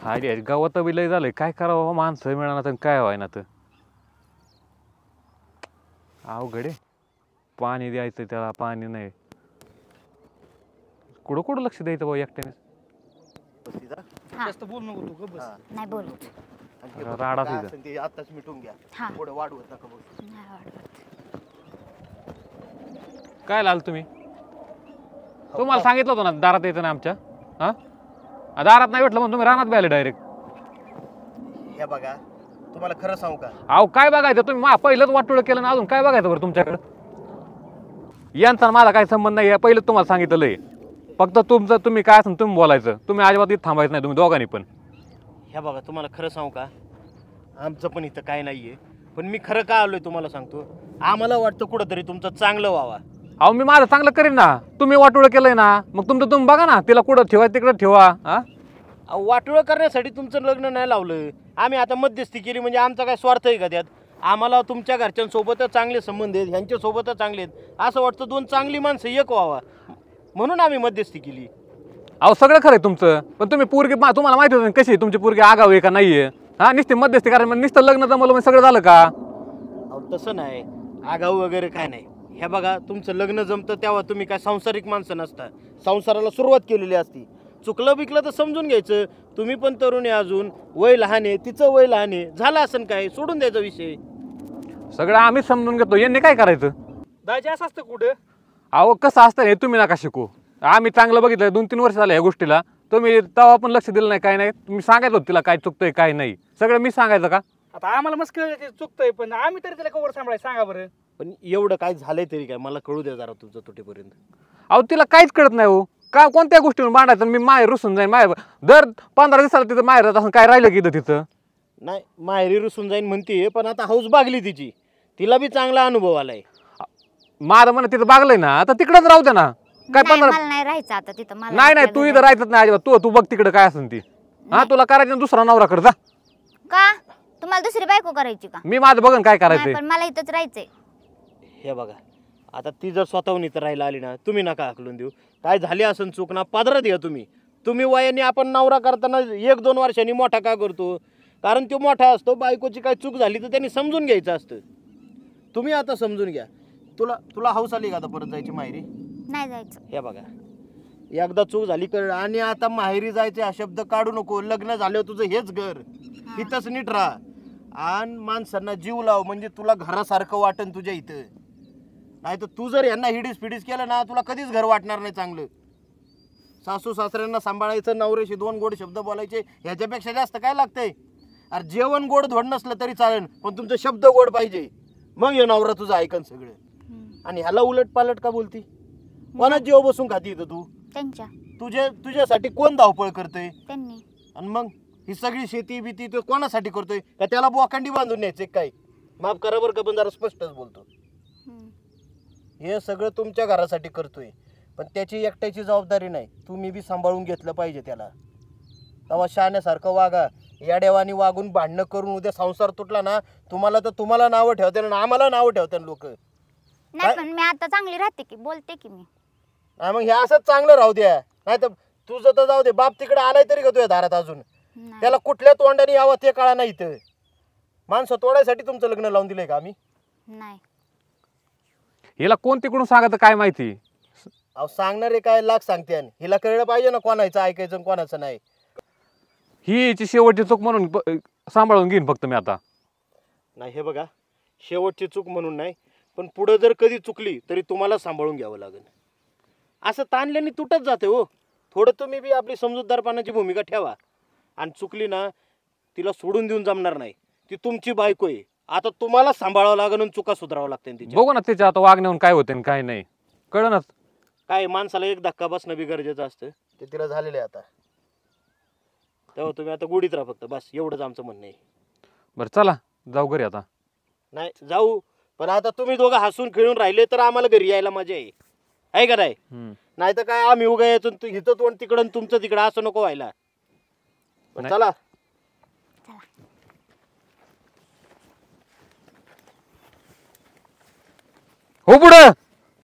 अरे गावात बी लय झालंय, काय करावं माणसं मिळणार तर काय व्हाय ना तर अवघड आहे. पाणी द्यायचं त्याला, पाणी नाही. कुठं कुठं लक्ष द्यायचं बाबा एकट्याने. जास्त बोल नको तू बस. नाही बोलत. राडा तिथं ते आताच मिटून घ्या. पुढे वाढवत नका बघ. नाही वाढवत. काय लाल तुम्ही? तुम्हाला सांगितलं होतं ना दारात यायचं ना आमच्या. हा दारात नाही भेटलं म्हणून तुम्ही रानात बी आले डायरेक्ट. हे बघा, तुम्हाला खरं सांगू का? अहो काय बघायचं तुम्ही? पहिलंच वाटोळं केलं ना, अजून काय बघायचं बरं तुमच्याकडं? यांचा माझा काही संबंध नाही आहे. पहिलं तुम्हाला सांगितलं आहे. फक्त तुमचं तुम्ही काय असेल तुम्ही बोलायचं. तुम्ही अजिबात इथं थांबायचं नाही, तुम्ही दोघांनी पण. हे बघा, तुम्हाला खरं सांगू का? आमचं पण इथं काय नाहीये, पण मी खरं का आलोय तुम्हाला सांगतो. आम्हाला वाटतं कुठंतरी तुमचं चांगलं व्हावा. अहो मी माझं चांगलं करीन ना. तुम्ही वाटोळं केलंय ना, मग तुमचं तुम्ही बघा ना. तिला कुठं ठेवा तिकडं ठेवा. वाटोळं करण्यासाठी तुमचं लग्न नाही लावलं आम्ही. आता मध्यस्थी केली म्हणजे आमचा काय स्वार्थ आहे का त्यात? आम्हाला तुमच्या घरच्यांसोबतच चांगले संबंध आहेत, ह्यांच्यासोबतच चांगले आहेत असं वाटतं. दोन चांगली माणसं एक व्हावा म्हणून आम्ही मध्यस्थी केली. अहो सगळं खरं आहे तुमचं, पण तुम्ही पोरगी तुम्हाला माहिती होतं कशी तुमची पोरगी आगाव आहे का नाहीये? नुसते मध्यस्थी करायला नुसतं लग्न जमलं म्हणजे सगळं झालं का? अहो तसं नाही, आगाऊ वगैरे काय नाही. हे बघा, तुमचं लग्न जमतं तेव्हा तुम्ही काय सांसारिक माणसं नसता. संसाराला सुरुवात केलेली असती. चुकलं बिकलं तर समजून घ्यायचं. तुम्ही पण तरुण आहे, अजून वय लहान आहे, तिचं वय लहान आहे, झालं असं काय सोडून द्यायचा विषय. सगळं आम्ही समजून घेतो. यांनी काय करायचं? दाजी असं असतं कुठं? अहो कसं असतं हे तुम्ही नका शिकू. आम्ही चांगलं बघितलं 2-3 वर्ष झाले ह्या गोष्टीला. तुम्ही तेव्हा पण लक्ष दिलं नाही, काय नाही. तुम्ही सांगायचं होतं तिला काय चुकतंय काय नाही. सगळं मी सांगायचं का? आता आम्हाला मस्त चुकतंय, पण आम्ही तरी त्याला कवर सांभाळायचं सांगा बरं. पण एवढं काय झालंय तरी काय मला कळू द्या जरा तुमचं तुटेपर्यंत. अहो तिला काहीच कळत नाही हो. का कोणत्या गोष्टीवर मांडायचं? मी माहेर रुसून जाईन. माहेर दर 15 दिवसाला तिथं माहेर जात असं काय राहिलं की इथं तिथं? नाही, माहेरी रुसून जाईन म्हणते, पण आता हौस बागली तिची. तिला बी चांगला अनुभव आलाय. माझं म्हणत तिथं बागलंय ना, आता तिकडंच राहू दे ना. काय नाही, 15 मला नाही राहायचं आता तिथं. मला नाही तू इथं राहायचं नाही अजिबात. तू बघ तिकडं काय असेल ती. तुला करायचं दुसरा नवरा कर जा. का तुम्हाला दुसरी बायको करायची का? मी माझं बघन काय नाही, करायचंय. पण मला इथंच राहायचंय. हे बघा, आता ती जर स्वतःहून इथं राहायला आली ना, तुम्ही नका हाकलून देऊ. काय झाली असेल चूक ना, पदरात घ्या तुम्ही वयाने. आपण नवरा करताना 1-2 वर्षांनी मोठा का करतो? कारण तो मोठा असतो. बायकोची काय चूक झाली तर त्यांनी समजून घ्यायचं असतं. तुम्ही आता समजून घ्या. तुला हौस आली का आता परत जायची माहेरी? नाही जायचं. हे बघा, एकदा चूक झाली कळ. आणि आता माहेरी जायचे हा शब्द काढू नको. लग्न झाल्यावर तुझं हेच घर, इथंच नीट राहा. आणि माणसांना जीव लाव, म्हणजे तुला घरासारखं वाटन तुझ्या इथं. नाही तर तू जर यांना हिडीस फिडीस केलं ना, तुला कधीच घर वाटणार नाही चांगलं. सासू सासऱ्यांना सांभाळायचं, नवऱ्याशी 2 गोड शब्द बोलायचे, ह्याच्यापेक्षा जास्त काय लागतंय? अरे जेवण गोड धोड नसलं तरी चालेल, पण तुमचे शब्द गोड पाहिजे. मग हे नवरा तुझं ऐकन सगळं. आणि ह्याला उलट पालट का बोलती? कोणा जेव बसून खाती इथं तू? त्यांच्या तुझ्यासाठी कोण धावपळ करतोय? त्यांनी. आणि मग ही सगळी शेती बिती तो कोणासाठी करतोय? का त्याला बोकांडी बांधून न्यायचे काय? माफ करा बरं का, पण जरा स्पष्टच बोलतो. हे सगळं तुमच्या घरासाठी करतोय, पण त्याची एकट्याची जबाबदारी नाही. तुम्ही बी सांभाळून घेतलं पाहिजे त्याला. तेव्हा शहाण्यासारखं वागा. याडेवानी वागून भांडणं करून उद्या संसार तुटला ना, तुम्हाला नावं ठेवते ना, आम्हाला नावं ठेवते लोक. नाही, पण मी आता चांगली राहते की, बोलते की मी. मग हे असंच चांगलं राहू द्या. नाही तर तुझं तर जाऊ दे, बाप तिकडे आलाय तरी का तुझ्या दारात अजून? त्याला कुठल्या तोंडाने यावं ते कळा नाही. इथं माणसं तोडायसाठी तुमचं लग्न लावून दिलंय का आम्ही? नाही. हिला कोण तिकडून सांगायचं काय माहिती? अहो सांगणारे काय लाख सांगते. हिला कळलं पाहिजे ना कोणाचं ऐकायचं कोणाचं नाही. हिची शेवटची चूक म्हणून सांभाळून घेईन फक्त मी आता. नाही, हे बघा, शेवटची चूक म्हणून नाही, पण पुढं जर कधी चुकली तरी तुम्हाला सांभाळून घ्यावं लागेल. असं ताणल्याने तुटत जाते हो. थोडं तुम्ही बी आपली समजूतदारपणाची भूमिका ठेवा. आणि चुकली ना, तिला सोडून देऊन जमणार नाही. ती तुमची बायको आहे. आता तुम्हाला सांभाळावं लागेल आणि चुका सुधारावं लागते. बघू ना तिच्या आता वागण्याहून काय होते काय नाही कळणच. काय माणसाला एक धक्का बसणं बी गरजेचं असतं. ते तिला झालेलं आहे आता. तेव्हा तुम्ही आता गुढीत राहा फक्त, बस एवढंच आमचं म्हणणं आहे. बरं चला जाऊ घरी आता. नाही जाऊ, पण आता तुम्ही दोघं हसून खेळून राहिले तर आम्हाला घरी यायला मजा आहे का नाही? नाही तर काय आम्ही उगा यायचो हिथं तोंड तिकडं तुमचं तिकडं, असं नको व्हायला. चला हो पुढं.